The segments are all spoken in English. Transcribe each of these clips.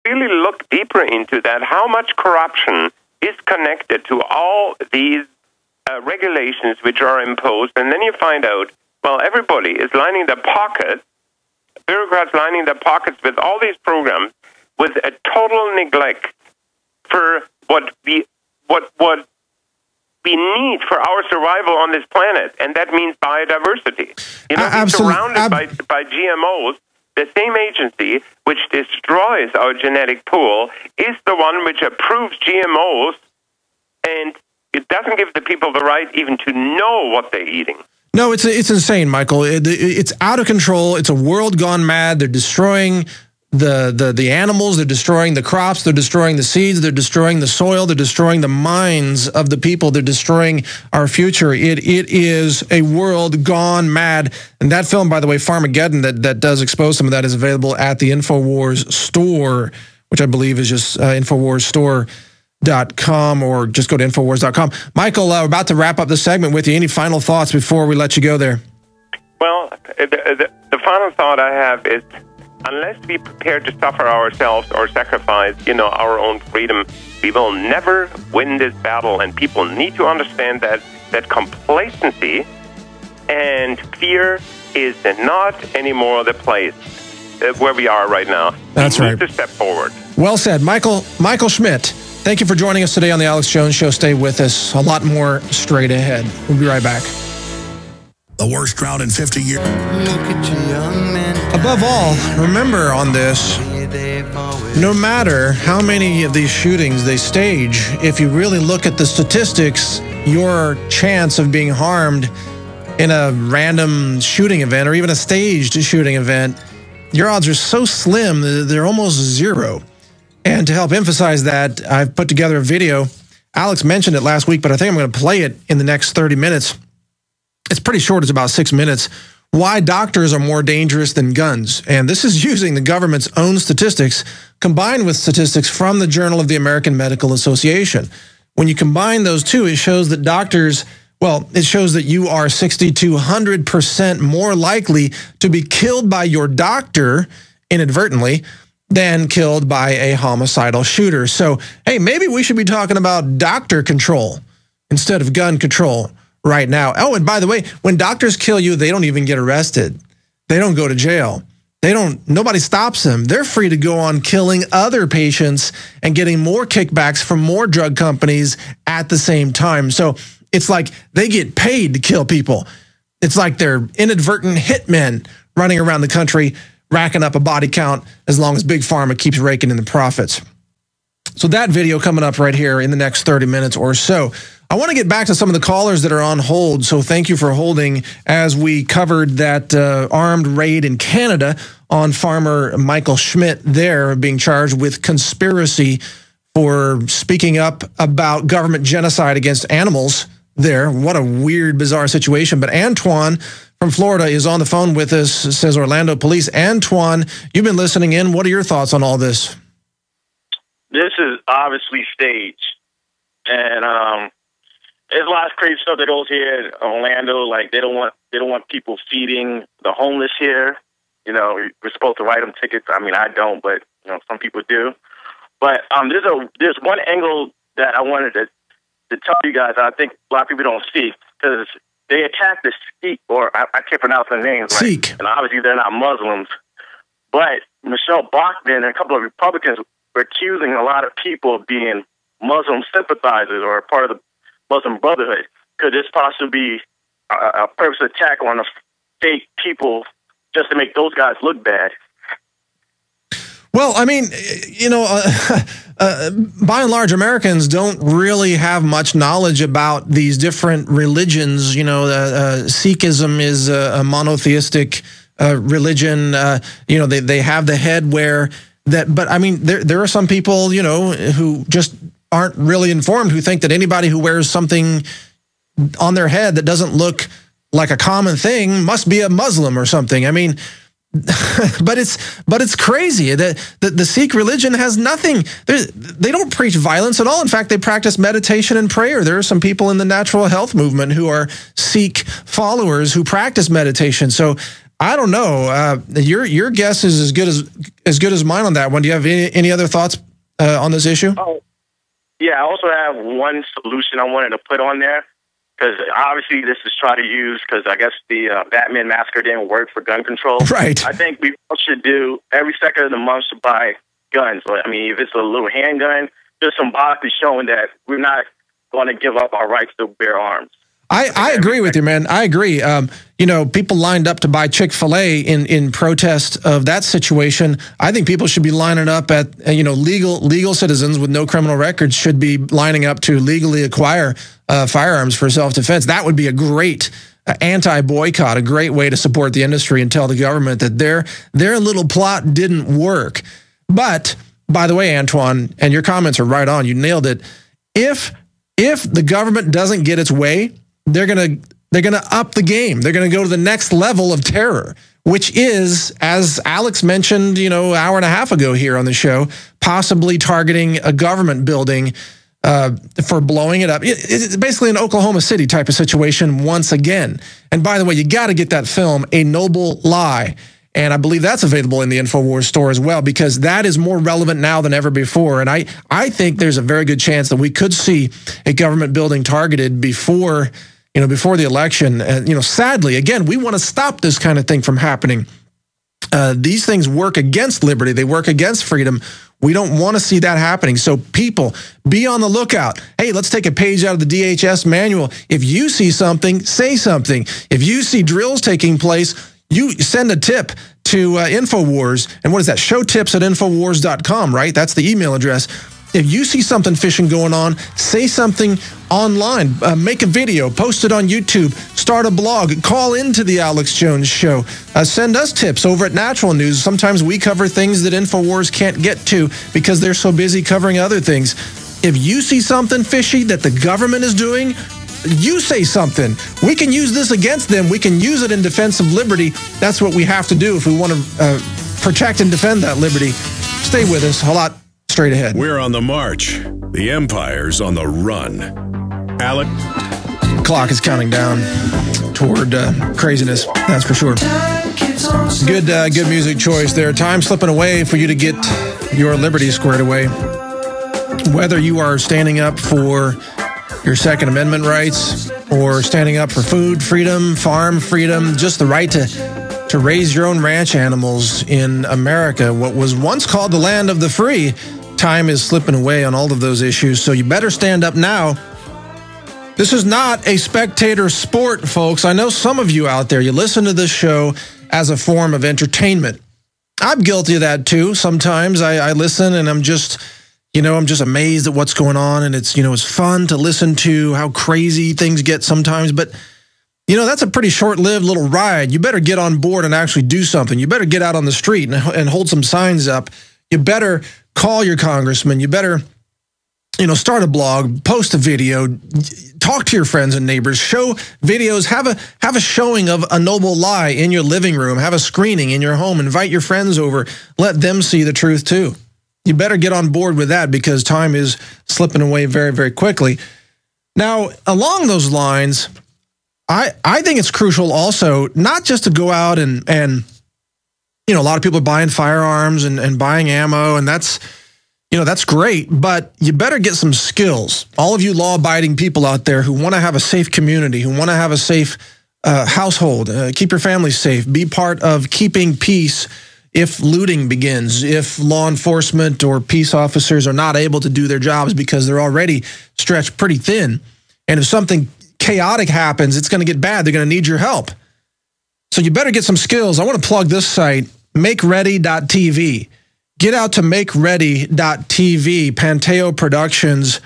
really look deeper into that, how much corruption is connected to all these regulations which are imposed, and then you find out, well, everybody is lining their pockets, bureaucrats lining their pockets with all these programs, with a total neglect for what we need for our survival on this planet, and that means biodiversity. You know, we're surrounded by GMOs. The same agency which destroys our genetic pool is the one which approves GMOs, and it doesn't give the people the right even to know what they're eating. No, it's insane, Michael. It's out of control. It's a world gone mad. They're destroying the animals. They're destroying the crops. They're destroying the seeds. They're destroying the soil. They're destroying the minds of the people. They're destroying our future. It is a world gone mad. And that film, by the way, Farmageddon, that does expose some of that, is available at the InfoWars store, which I believe is just InfoWarsStore.com, or just go to Infowars.com. Michael, we're about to wrap up the segment with you. Any final thoughts before we let you go there? Well, the final thought I have is, unless we prepare to suffer ourselves or sacrifice, our own freedom, we will never win this battle. And people need to understand that complacency and fear is not anymore the place where we are right now. That's right. We need to step forward. Well said. Michael Schmidt, thank you for joining us today on the Alex Jones Show. Stay with us. A lot more straight ahead. We'll be right back. The worst drought in 50 years. Above all, remember on this, no matter how many of these shootings they stage, if you really look at the statistics, your chance of being harmed in a random shooting event or even a staged shooting event, your odds are so slim, they're almost zero. And to help emphasize that, I've put together a video. Alex mentioned it last week, but I think I'm going to play it in the next 30 minutes. It's pretty short. It's about 6 minutes. Why doctors are more dangerous than guns. And this is using the government's own statistics combined with statistics from the Journal of the American Medical Association. When you combine those two, it shows that doctors, well, it shows that you are 60 to 100% more likely to be killed by your doctor inadvertently than killed by a homicidal shooter. So, hey, maybe we should be talking about doctor control instead of gun control right now. Oh, and by the way, when doctors kill you, they don't even get arrested. They don't go to jail. Nobody stops them. They're free to go on killing other patients and getting more kickbacks from more drug companies at the same time. So it's like they get paid to kill people. It's like they're inadvertent hitmen running around the country, racking up a body count as long as Big Pharma keeps raking in the profits. So that video coming up right here in the next 30 minutes or so. I want to get back to some of the callers that are on hold, so thank you for holding as we covered that armed raid in Canada on farmer Michael Schmidt there, being charged with conspiracy for speaking up about government genocide against animals there. What a weird, bizarre situation. But Antoine from Florida is on the phone with us, says Orlando Police. Antoine, you've been listening in. What are your thoughts on all this? This is obviously staged. And there's a lot of crazy stuff that goes here in Orlando. Like they don't want people feeding the homeless here. We're supposed to write them tickets. I mean, I don't, but some people do. But there's one angle that I wanted to tell you guys. I think a lot of people don't see, because they attacked the Sikh, or I can't pronounce their names. Sikh. Right? And obviously they're not Muslims. But Michelle Bachmann and a couple of Republicans were accusing a lot of people of being Muslim sympathizers or part of the Muslim Brotherhood. Could this possibly be a purpose attack on the fake people just to make those guys look bad? Well, I mean, by and large, Americans don't really have much knowledge about these different religions. Sikhism is a monotheistic religion. They have the head where that. But I mean, there are some people, who just aren't really informed, who think that anybody who wears something on their head that doesn't look like a common thing must be a Muslim or something. I mean, but it's crazy that the Sikh religion has nothing. They don't preach violence at all. In fact, they practice meditation and prayer. There are some people in the natural health movement who are Sikh followers who practice meditation. So I don't know. Your guess is as good as mine on that one. Do you have any other thoughts on this issue? Oh, yeah. I also have one solution I wanted to put on there, because obviously this is try to use, because I guess the Batman massacre didn't work for gun control. Right. I think we should do every second of the month to buy guns. I mean, if it's a little handgun, just symbolically showing that we're not going to give up our rights to bear arms. I agree with you, man. I agree. People lined up to buy Chick-fil-A in protest of that situation. I think people should be lining up at, legal citizens with no criminal records should be lining up to legally acquire firearms for self-defense. That would be a great anti-boycott, a great way to support the industry and tell the government that their little plot didn't work. But, by the way, Antoine, and your comments are right on, you nailed it. If the government doesn't get its way, they're gonna up the game. They're gonna go to the next level of terror, which is, as Alex mentioned, hour and a half ago here on the show, possibly targeting a government building for blowing it up. It's basically an Oklahoma City type of situation once again. And by the way, you got to get that film, A Noble Lie. And I believe that's available in the InfoWars store as well, because that is more relevant now than ever before. And I think there's a very good chance that we could see a government building targeted before the election. Sadly, again, we want to stop this kind of thing from happening. These things work against liberty. They work against freedom. We don't want to see that happening. So people, be on the lookout. Hey, let's take a page out of the DHS manual. If you see something, say something. If you see drills taking place, you send a tip to InfoWars. And what is that? Show tips at Infowars.com, right? That's the email address. If you see something fishy going on, say something online. Make a video, post it on YouTube, start a blog, call into the Alex Jones Show. Send us tips over at Natural News. Sometimes we cover things that InfoWars can't get to because they're so busy covering other things. If you see something fishy that the government is doing, you say something. We can use this against them. We can use it in defense of liberty. That's what we have to do if we want to protect and defend that liberty. Stay with us. A lot straight ahead. We're on the march. The empire's on the run. Alec? Clock is counting down toward craziness. That's for sure. Good music choice there. Time slipping away for you to get your liberty squared away. Whether you are standing up for your Second Amendment rights, or standing up for food freedom, farm freedom, just the right to raise your own ranch animals in America, what was once called the land of the free. Time is slipping away on all of those issues, so you better stand up now. This is not a spectator sport, folks. I know some of you out there, you listen to this show as a form of entertainment. I'm guilty of that too. Sometimes I listen and I'm just amazed at what's going on, and it's fun to listen to how crazy things get sometimes, but that's a pretty short-lived little ride. You better get on board and actually do something. You better get out on the street and hold some signs up. You better call your congressman. You better, start a blog, post a video, talk to your friends and neighbors, show videos, have a showing of A Noble Lie in your living room, have a screening in your home, invite your friends over, let them see the truth too. You better get on board with that because time is slipping away very, very quickly. Now, along those lines, I think it's crucial also not just to go out and a lot of people are buying firearms and buying ammo, and that's great, but you better get some skills. All of you law-abiding people out there who want to have a safe community, who want to have a safe household, keep your family safe, be part of keeping peace if looting begins, if law enforcement or peace officers are not able to do their jobs because they're already stretched pretty thin. And if something chaotic happens, it's going to get bad. They're going to need your help. So you better get some skills. I want to plug this site, makeready.tv. Get out to makeready.tv, Panteo Productions.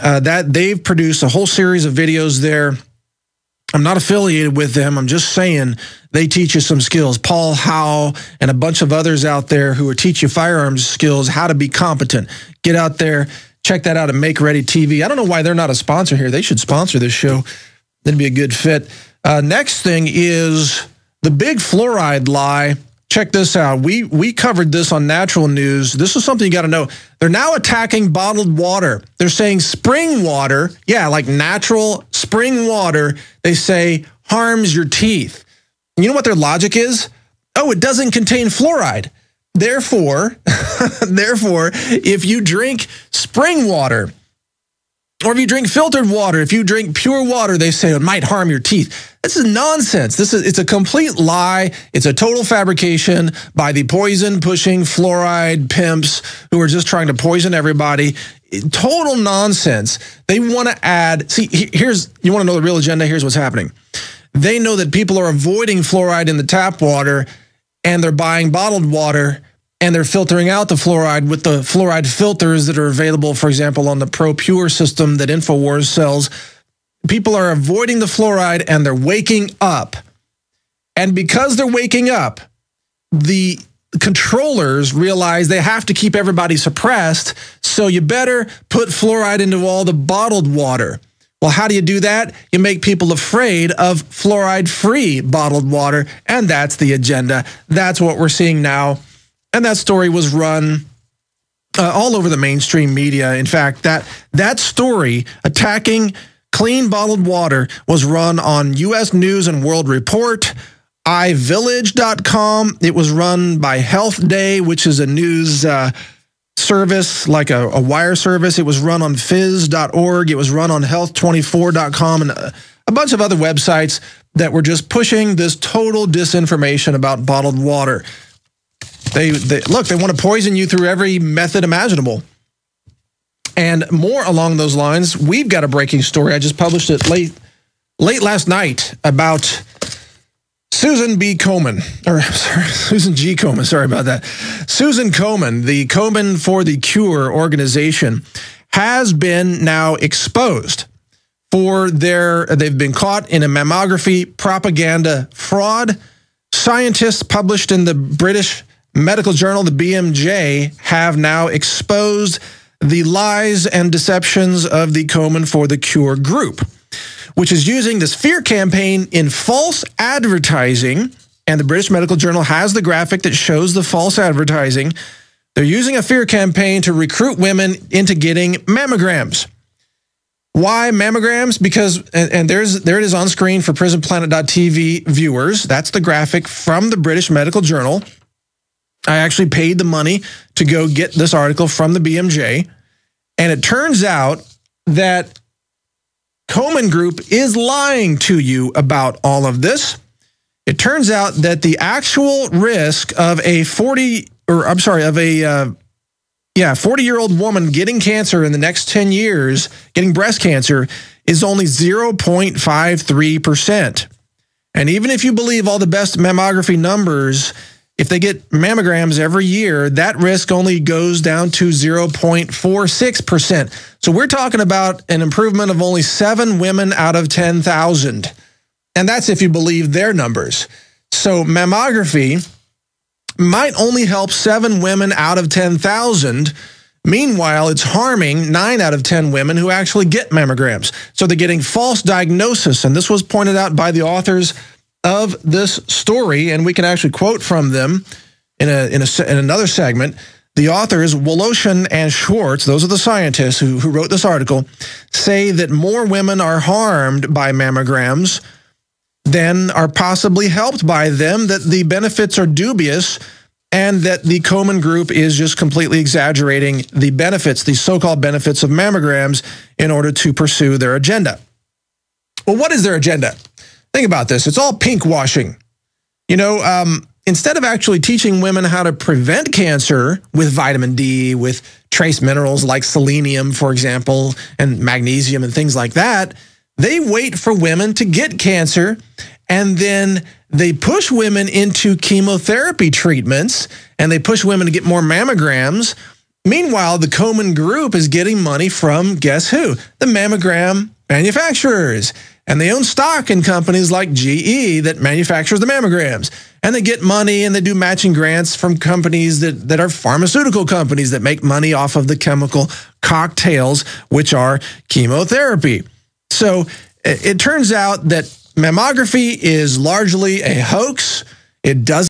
That they've produced a whole series of videos there. I'm not affiliated with them. I'm just saying they teach you some skills. Paul Howe and a bunch of others out there who are teach you firearms skills, how to be competent. Get out there. Check that out at Make Ready TV. I don't know why they're not a sponsor here. They should sponsor this show. That'd be a good fit. Next thing is the big fluoride lie. Check this out. We covered this on Natural News. This is something you got to know. They're now attacking bottled water. They're saying spring water, like natural spring water, they say harms your teeth. You know what their logic is? Oh, it doesn't contain fluoride. Therefore, if you drink spring water, or if you drink filtered water, if you drink pure water, they say it might harm your teeth. This is nonsense. It's a complete lie. It's a total fabrication by the poison-pushing fluoride pimps who are just trying to poison everybody. Total nonsense. They want to add, see, you want to know the real agenda? Here's what's happening. They know that people are avoiding fluoride in the tap water, and they're buying bottled water, and they're filtering out the fluoride with the fluoride filters that are available, for example, on the ProPure system that InfoWars sells. People are avoiding the fluoride, and they're waking up. And because they're waking up, the controllers realize they have to keep everybody suppressed, so you better put fluoride into all the bottled water. Well, how do you do that? You make people afraid of fluoride-free bottled water, and that's the agenda. That's what we're seeing now. And that story was run all over the mainstream media. In fact, that story attacking clean bottled water was run on U.S. News and World Report, iVillage.com. It was run by Health Day, which is a news service, like a wire service. It was run on phys.org. It was run on health24.com and a bunch of other websites that were just pushing this total disinformation about bottled water. They want to poison you through every method imaginable. And more along those lines, we've got a breaking story. I just published it late last night about Susan G. Komen, sorry about that. Susan Komen, the Komen For The Cure organization, has been now exposed for they've been caught in a mammography propaganda fraud. Scientists published in the British medical journal, the BMJ, have now exposed the lies and deceptions of the Komen For The Cure group, which is using this fear campaign in false advertising. And the British Medical Journal has the graphic that shows the false advertising. They're using a fear campaign to recruit women into getting mammograms. Why mammograms? Because, and there it is on screen for Prisonplanet.tv viewers. That's the graphic from the British Medical Journal. I actually paid the money to go get this article from the BMJ. And it turns out that Komen Group is lying to you about all of this. It turns out that the actual risk of a 40-year-old woman getting cancer in the next 10 years, getting breast cancer, is only 0.53%. And even if you believe all the best mammography numbers, if they get mammograms every year, that risk only goes down to 0.46%. So we're talking about an improvement of only 7 women out of 10,000. And that's if you believe their numbers. So mammography might only help 7 women out of 10,000. Meanwhile, it's harming 9 out of 10 women who actually get mammograms. So they're getting false diagnosis. And this was pointed out by the authors of this story, and we can actually quote from them in another segment. The authors, Woloshin and Schwartz, those are the scientists who wrote this article, say that more women are harmed by mammograms than are possibly helped by them, that the benefits are dubious, and that the Komen Group is just completely exaggerating the benefits, the so-called benefits of mammograms, in order to pursue their agenda. Well, what is their agenda? Think about this. It's all pink washing. You know, instead of actually teaching women how to prevent cancer with vitamin D, with trace minerals like selenium, for example, and magnesium and things like that, they wait for women to get cancer, and then they push women into chemotherapy treatments, and they push women to get more mammograms. Meanwhile, the Komen Group is getting money from, guess who? The mammogram manufacturers. And they own stock in companies like GE that manufactures the mammograms. And they get money, and they do matching grants from companies that are pharmaceutical companies that make money off of the chemical cocktails, which are chemotherapy. So it turns out that mammography is largely a hoax. It doesn't